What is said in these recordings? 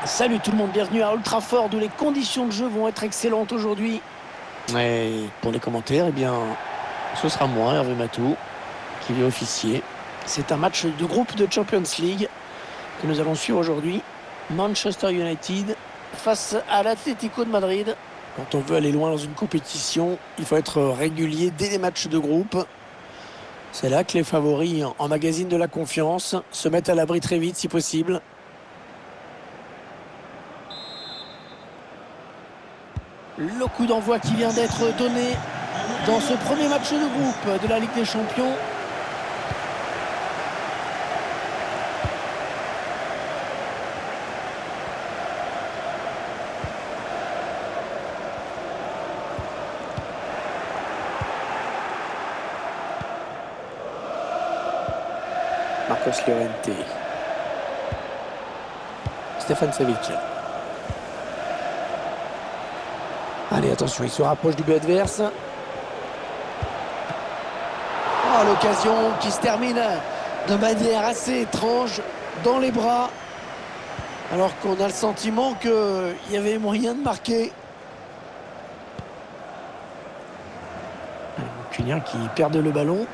Salut tout le monde, bienvenue à Old Trafford où les conditions de jeu vont être excellentes aujourd'hui. Et pour les commentaires, eh bien, ce sera moi, Hervé Matou, qui vais officier. C'est un match de groupe de Champions League que nous allons suivre aujourd'hui. Manchester United face à l'Atlético de Madrid. Quand on veut aller loin dans une compétition, il faut être régulier dès les matchs de groupe. C'est là que les favoris emmagasinent de la confiance, se mettent à l'abri très vite si possible. Le coup d'envoi qui vient d'être donné dans ce premier match de groupe de la Ligue des Champions. Marcos Llorente. Stefan Savic. Allez, attention, il se rapproche du but adverse. Oh, l'occasion qui se termine de manière assez étrange dans les bras. Alors qu'on a le sentiment qu'il y avait moyen de marquer. Cunha qui perd le ballon.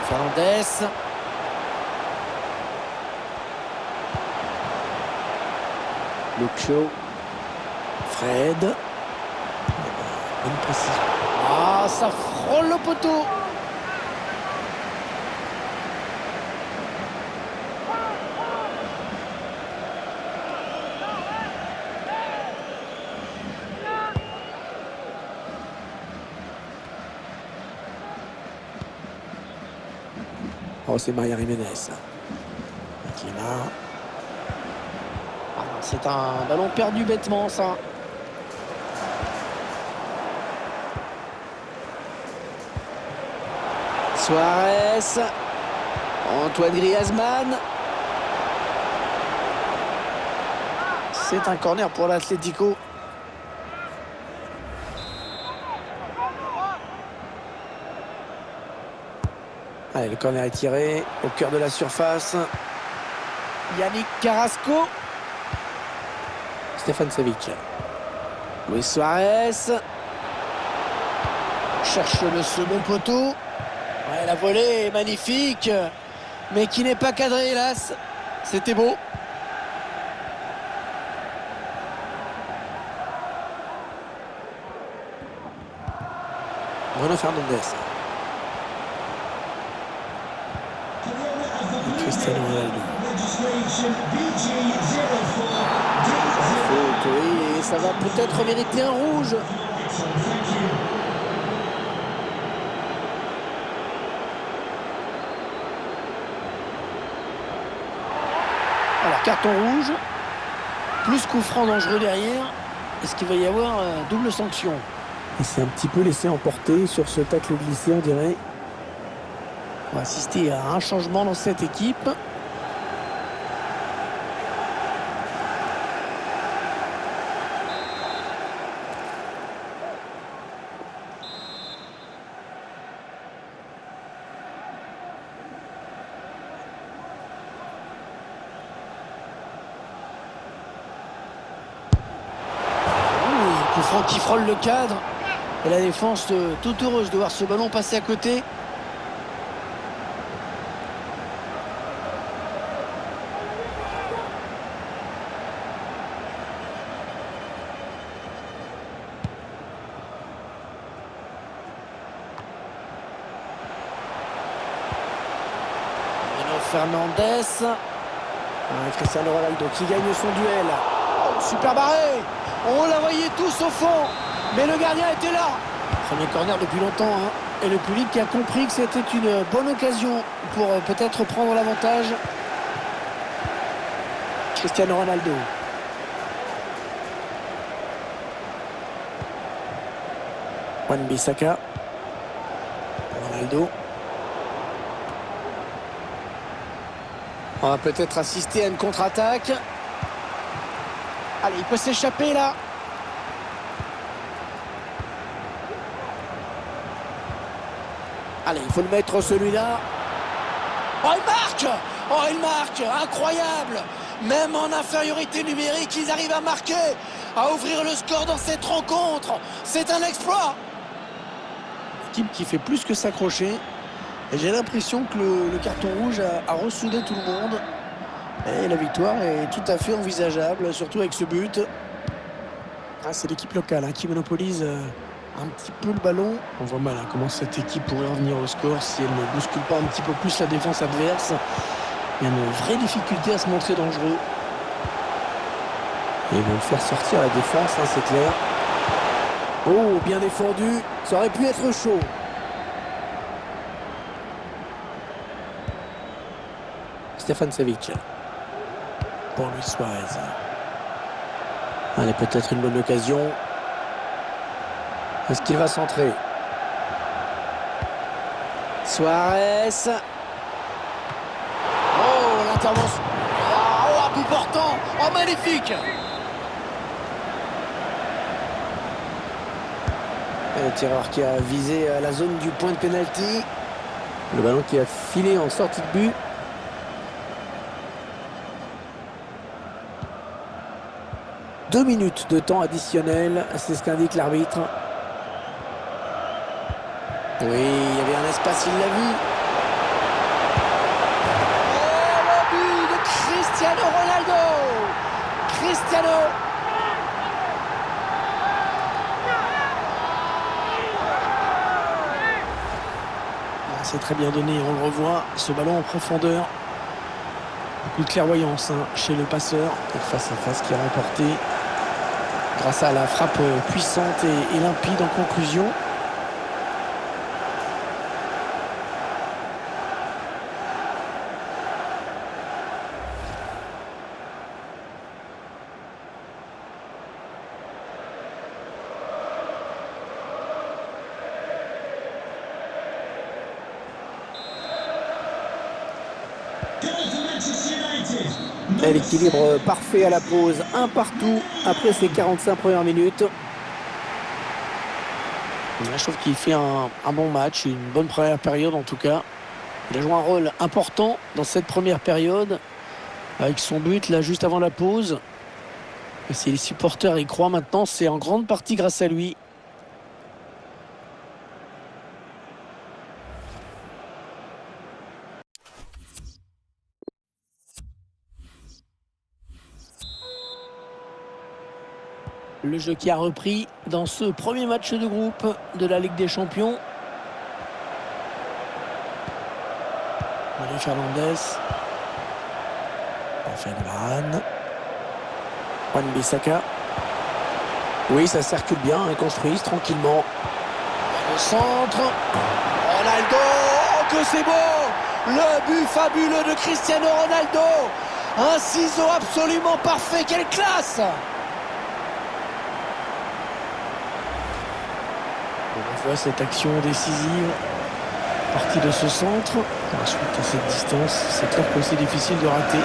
Fernandez. Luke Shaw. Fred. Bonne précision. Ah, ça frôle le poteau. Oh, c'est Maria Jiménez. C'est un ballon perdu bêtement, ça. Suarez. Antoine Griezmann. C'est un corner pour l'Atlético. Allez, le corner est tiré au cœur de la surface. Yannick Carrasco. Stefan Savic. Luis Suarez. Cherche le second poteau. Ouais, la volée est magnifique, mais qui n'est pas cadrée, hélas. C'était beau. Bruno Fernandes. Cristiano Ronaldo. Faute, oui, et ça va peut-être mériter un rouge. Alors, carton rouge, plus coup franc dangereux derrière. Est-ce qu'il va y avoir double sanction? Il s'est un petit peu laissé emporter sur ce tacle glissé, on dirait. On va assister à un changement dans cette équipe. Coup franc qui frôle le cadre. Et la défense toute heureuse de voir ce ballon passer à côté. Bruno Fernandes. Cristiano Ronaldo qui gagne son duel. Oh, super barré. On la voyait tous au fond, mais le gardien était là. Premier corner depuis longtemps, hein. Et le public qui a compris que c'était une bonne occasion pour peut-être prendre l'avantage. Cristiano Ronaldo. Wan-Bissaka. Ronaldo. On va peut-être assister à une contre-attaque. Allez, il peut s'échapper là. Allez, il faut le mettre celui-là. Oh, il marque! Oh, il marque! Incroyable! Même en infériorité numérique, ils arrivent à marquer, à ouvrir le score dans cette rencontre. C'est un exploit! Une équipe qui fait plus que s'accrocher. Et j'ai l'impression que le carton rouge a ressoudé tout le monde. Et la victoire est tout à fait envisageable, surtout avec ce but. Ah, c'est l'équipe locale qui monopolise un petit peu le ballon. On voit mal comment cette équipe pourrait revenir au score si elle ne bouscule pas un petit peu plus la défense adverse. Il y a une vraie difficulté à se montrer dangereux. Et ils vont le faire sortir la défense, c'est clair. Oh, bien défendu. Ça aurait pu être chaud. Stefan Savic. Pour Luis Suarez. Allez, peut-être une bonne occasion. Est-ce qu'il va centrer? Suarez. Oh, l'intervention. Oh, un bout portant. Oh, magnifique. Et le tireur qui a visé la zone du point de pénalty. Le ballon qui a filé en sortie de but. Deux minutes de temps additionnel, c'est ce qu'indique l'arbitre. Oui, il y avait un espace, il l'a vu. Oh, le but de Cristiano Ronaldo! Cristiano! C'est très bien donné, on le revoit, ce ballon en profondeur. Beaucoup de clairvoyance chez le passeur. Face à face qui est remporté grâce à la frappe puissante et limpide en conclusion. Et l'équilibre parfait à la pause, un partout après ces 45 premières minutes. Je trouve qu'il fait un bon match, une bonne première période en tout cas. Il a joué un rôle important dans cette première période avec son but là juste avant la pause. Et si les supporters y croient maintenant, c'est en grande partie grâce à lui. Le jeu qui a repris dans ce premier match de groupe de la Ligue des Champions. Allez, Fernandez. Raphaël Varane. Wan-Bissaka. Oui, ça circule bien, ils construisent tranquillement. Le centre. Ronaldo, oh, que c'est beau! Le but fabuleux de Cristiano Ronaldo. Un ciseau absolument parfait, quelle classe! On voit cette action décisive, partie de ce centre. Ensuite, à cette distance, c'est clair que c'est difficile de rater.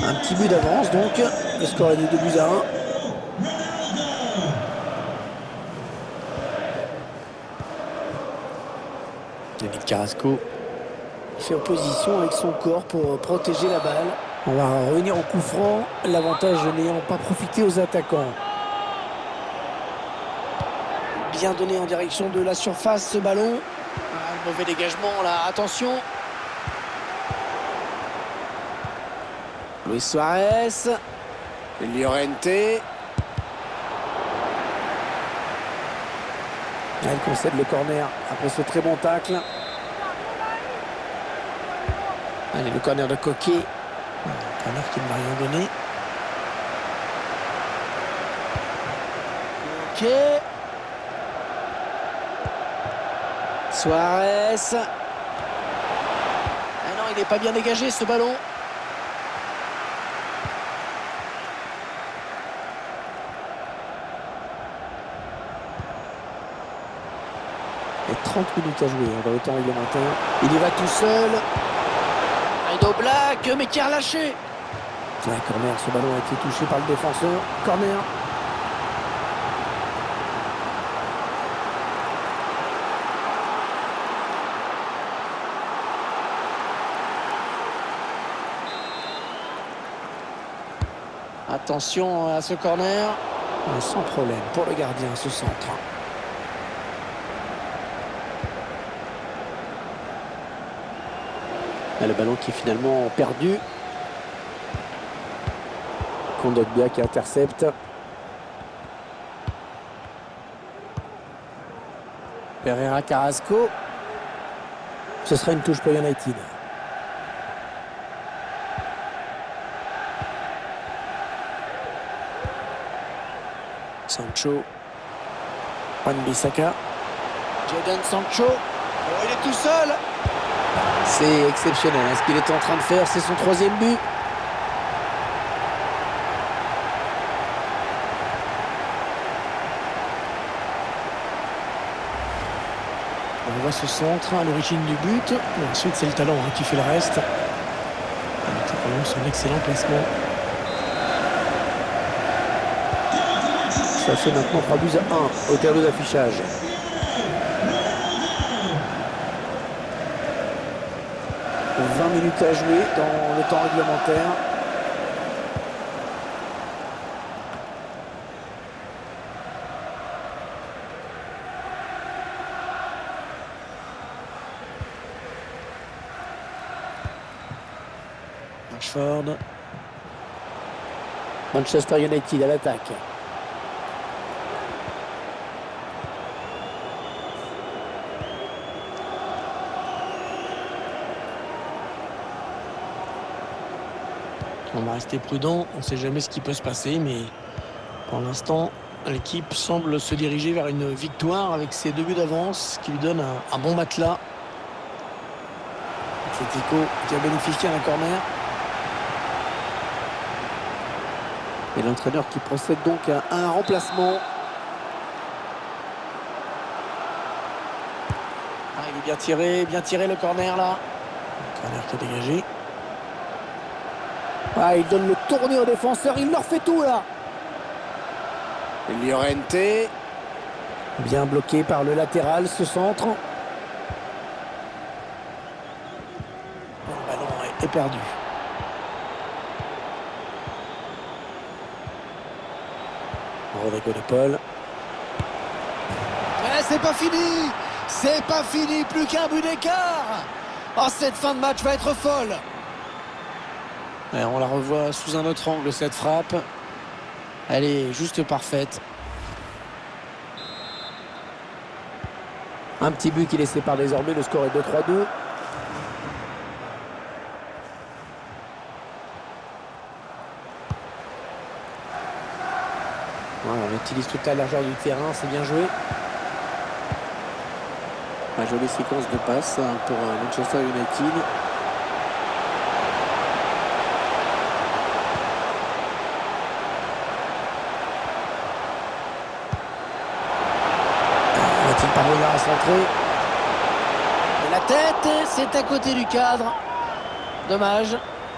Un petit but d'avance donc, le score est de 2-1. David Carrasco fait opposition avec son corps pour protéger la balle. On va revenir au coup franc, l'avantage n'ayant pas profité aux attaquants. Bien donné en direction de la surface ce ballon. Un mauvais dégagement là, attention. Luis Suarez, Llorente. Elle concède le corner après ce très bon tacle. Allez, le corner de Coquet. Un corner qui ne m'a rien donné. Ok. Suarez. Ah non, il n'est pas bien dégagé ce ballon. Et 30 minutes à jouer dans le temps réglementaire. Il y va tout seul. Aido Black, mais qui a relâché. Ouais, corner, ce ballon a été touché par le défenseur. Corner. Attention à ce corner. Sans problème pour le gardien, ce centre. Et le ballon qui est finalement perdu. Kondogbia qui intercepte. Pereira Carrasco. Ce sera une touche pour United. Sancho. Wan-Bissaka. Jadon Sancho. Oh, il est tout seul. C'est exceptionnel. Ce qu'il est en train de faire, c'est son 3e but. On voit ce centre à l'origine du but. Et ensuite, c'est le talent qui fait le reste. C'est quand même son excellent placement. Ça fait maintenant 3 buts à 1 au tableau d'affichage. « 20 minutes à jouer dans le temps réglementaire. » Rashford. Manchester United à l'attaque. On va rester prudent, on ne sait jamais ce qui peut se passer, mais pour l'instant, l'équipe semble se diriger vers une victoire avec ses 2 buts d'avance, qui lui donne un bon matelas. Atletico qui a bénéficié d'un corner. Et l'entraîneur qui procède donc à un remplacement. Ah, il est bien tiré le corner là. Le corner qui est dégagé. Ah, il donne le tourné aux défenseurs, il leur fait tout là. Llorente. Bien bloqué par le latéral, ce centre. Le ballon est perdu. Rodrigo de Paul. Mais c'est pas fini. C'est pas fini, plus qu'un but d'écart. Oh, cette fin de match va être folle. Et on la revoit sous un autre angle, cette frappe. Elle est juste parfaite. Un petit but qui les sépare désormais. Le score est 2-3-2. Voilà, on utilise toute la largeur du terrain. C'est bien joué. Une jolie séquence de passes pour Manchester United. Va-t-il parvenir à centrer? Et la tête, c'est à côté du cadre. Dommage,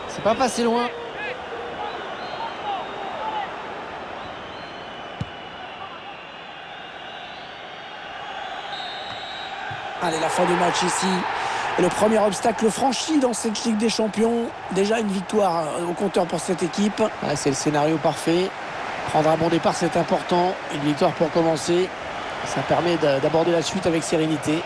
c'est pas passé loin. Allez, la fin du match ici. Et le premier obstacle franchi dans cette Ligue des Champions. Déjà une victoire au compteur pour cette équipe. Ah, c'est le scénario parfait. Prendre un bon départ, c'est important. Une victoire pour commencer. Ça permet d'aborder la suite avec sérénité.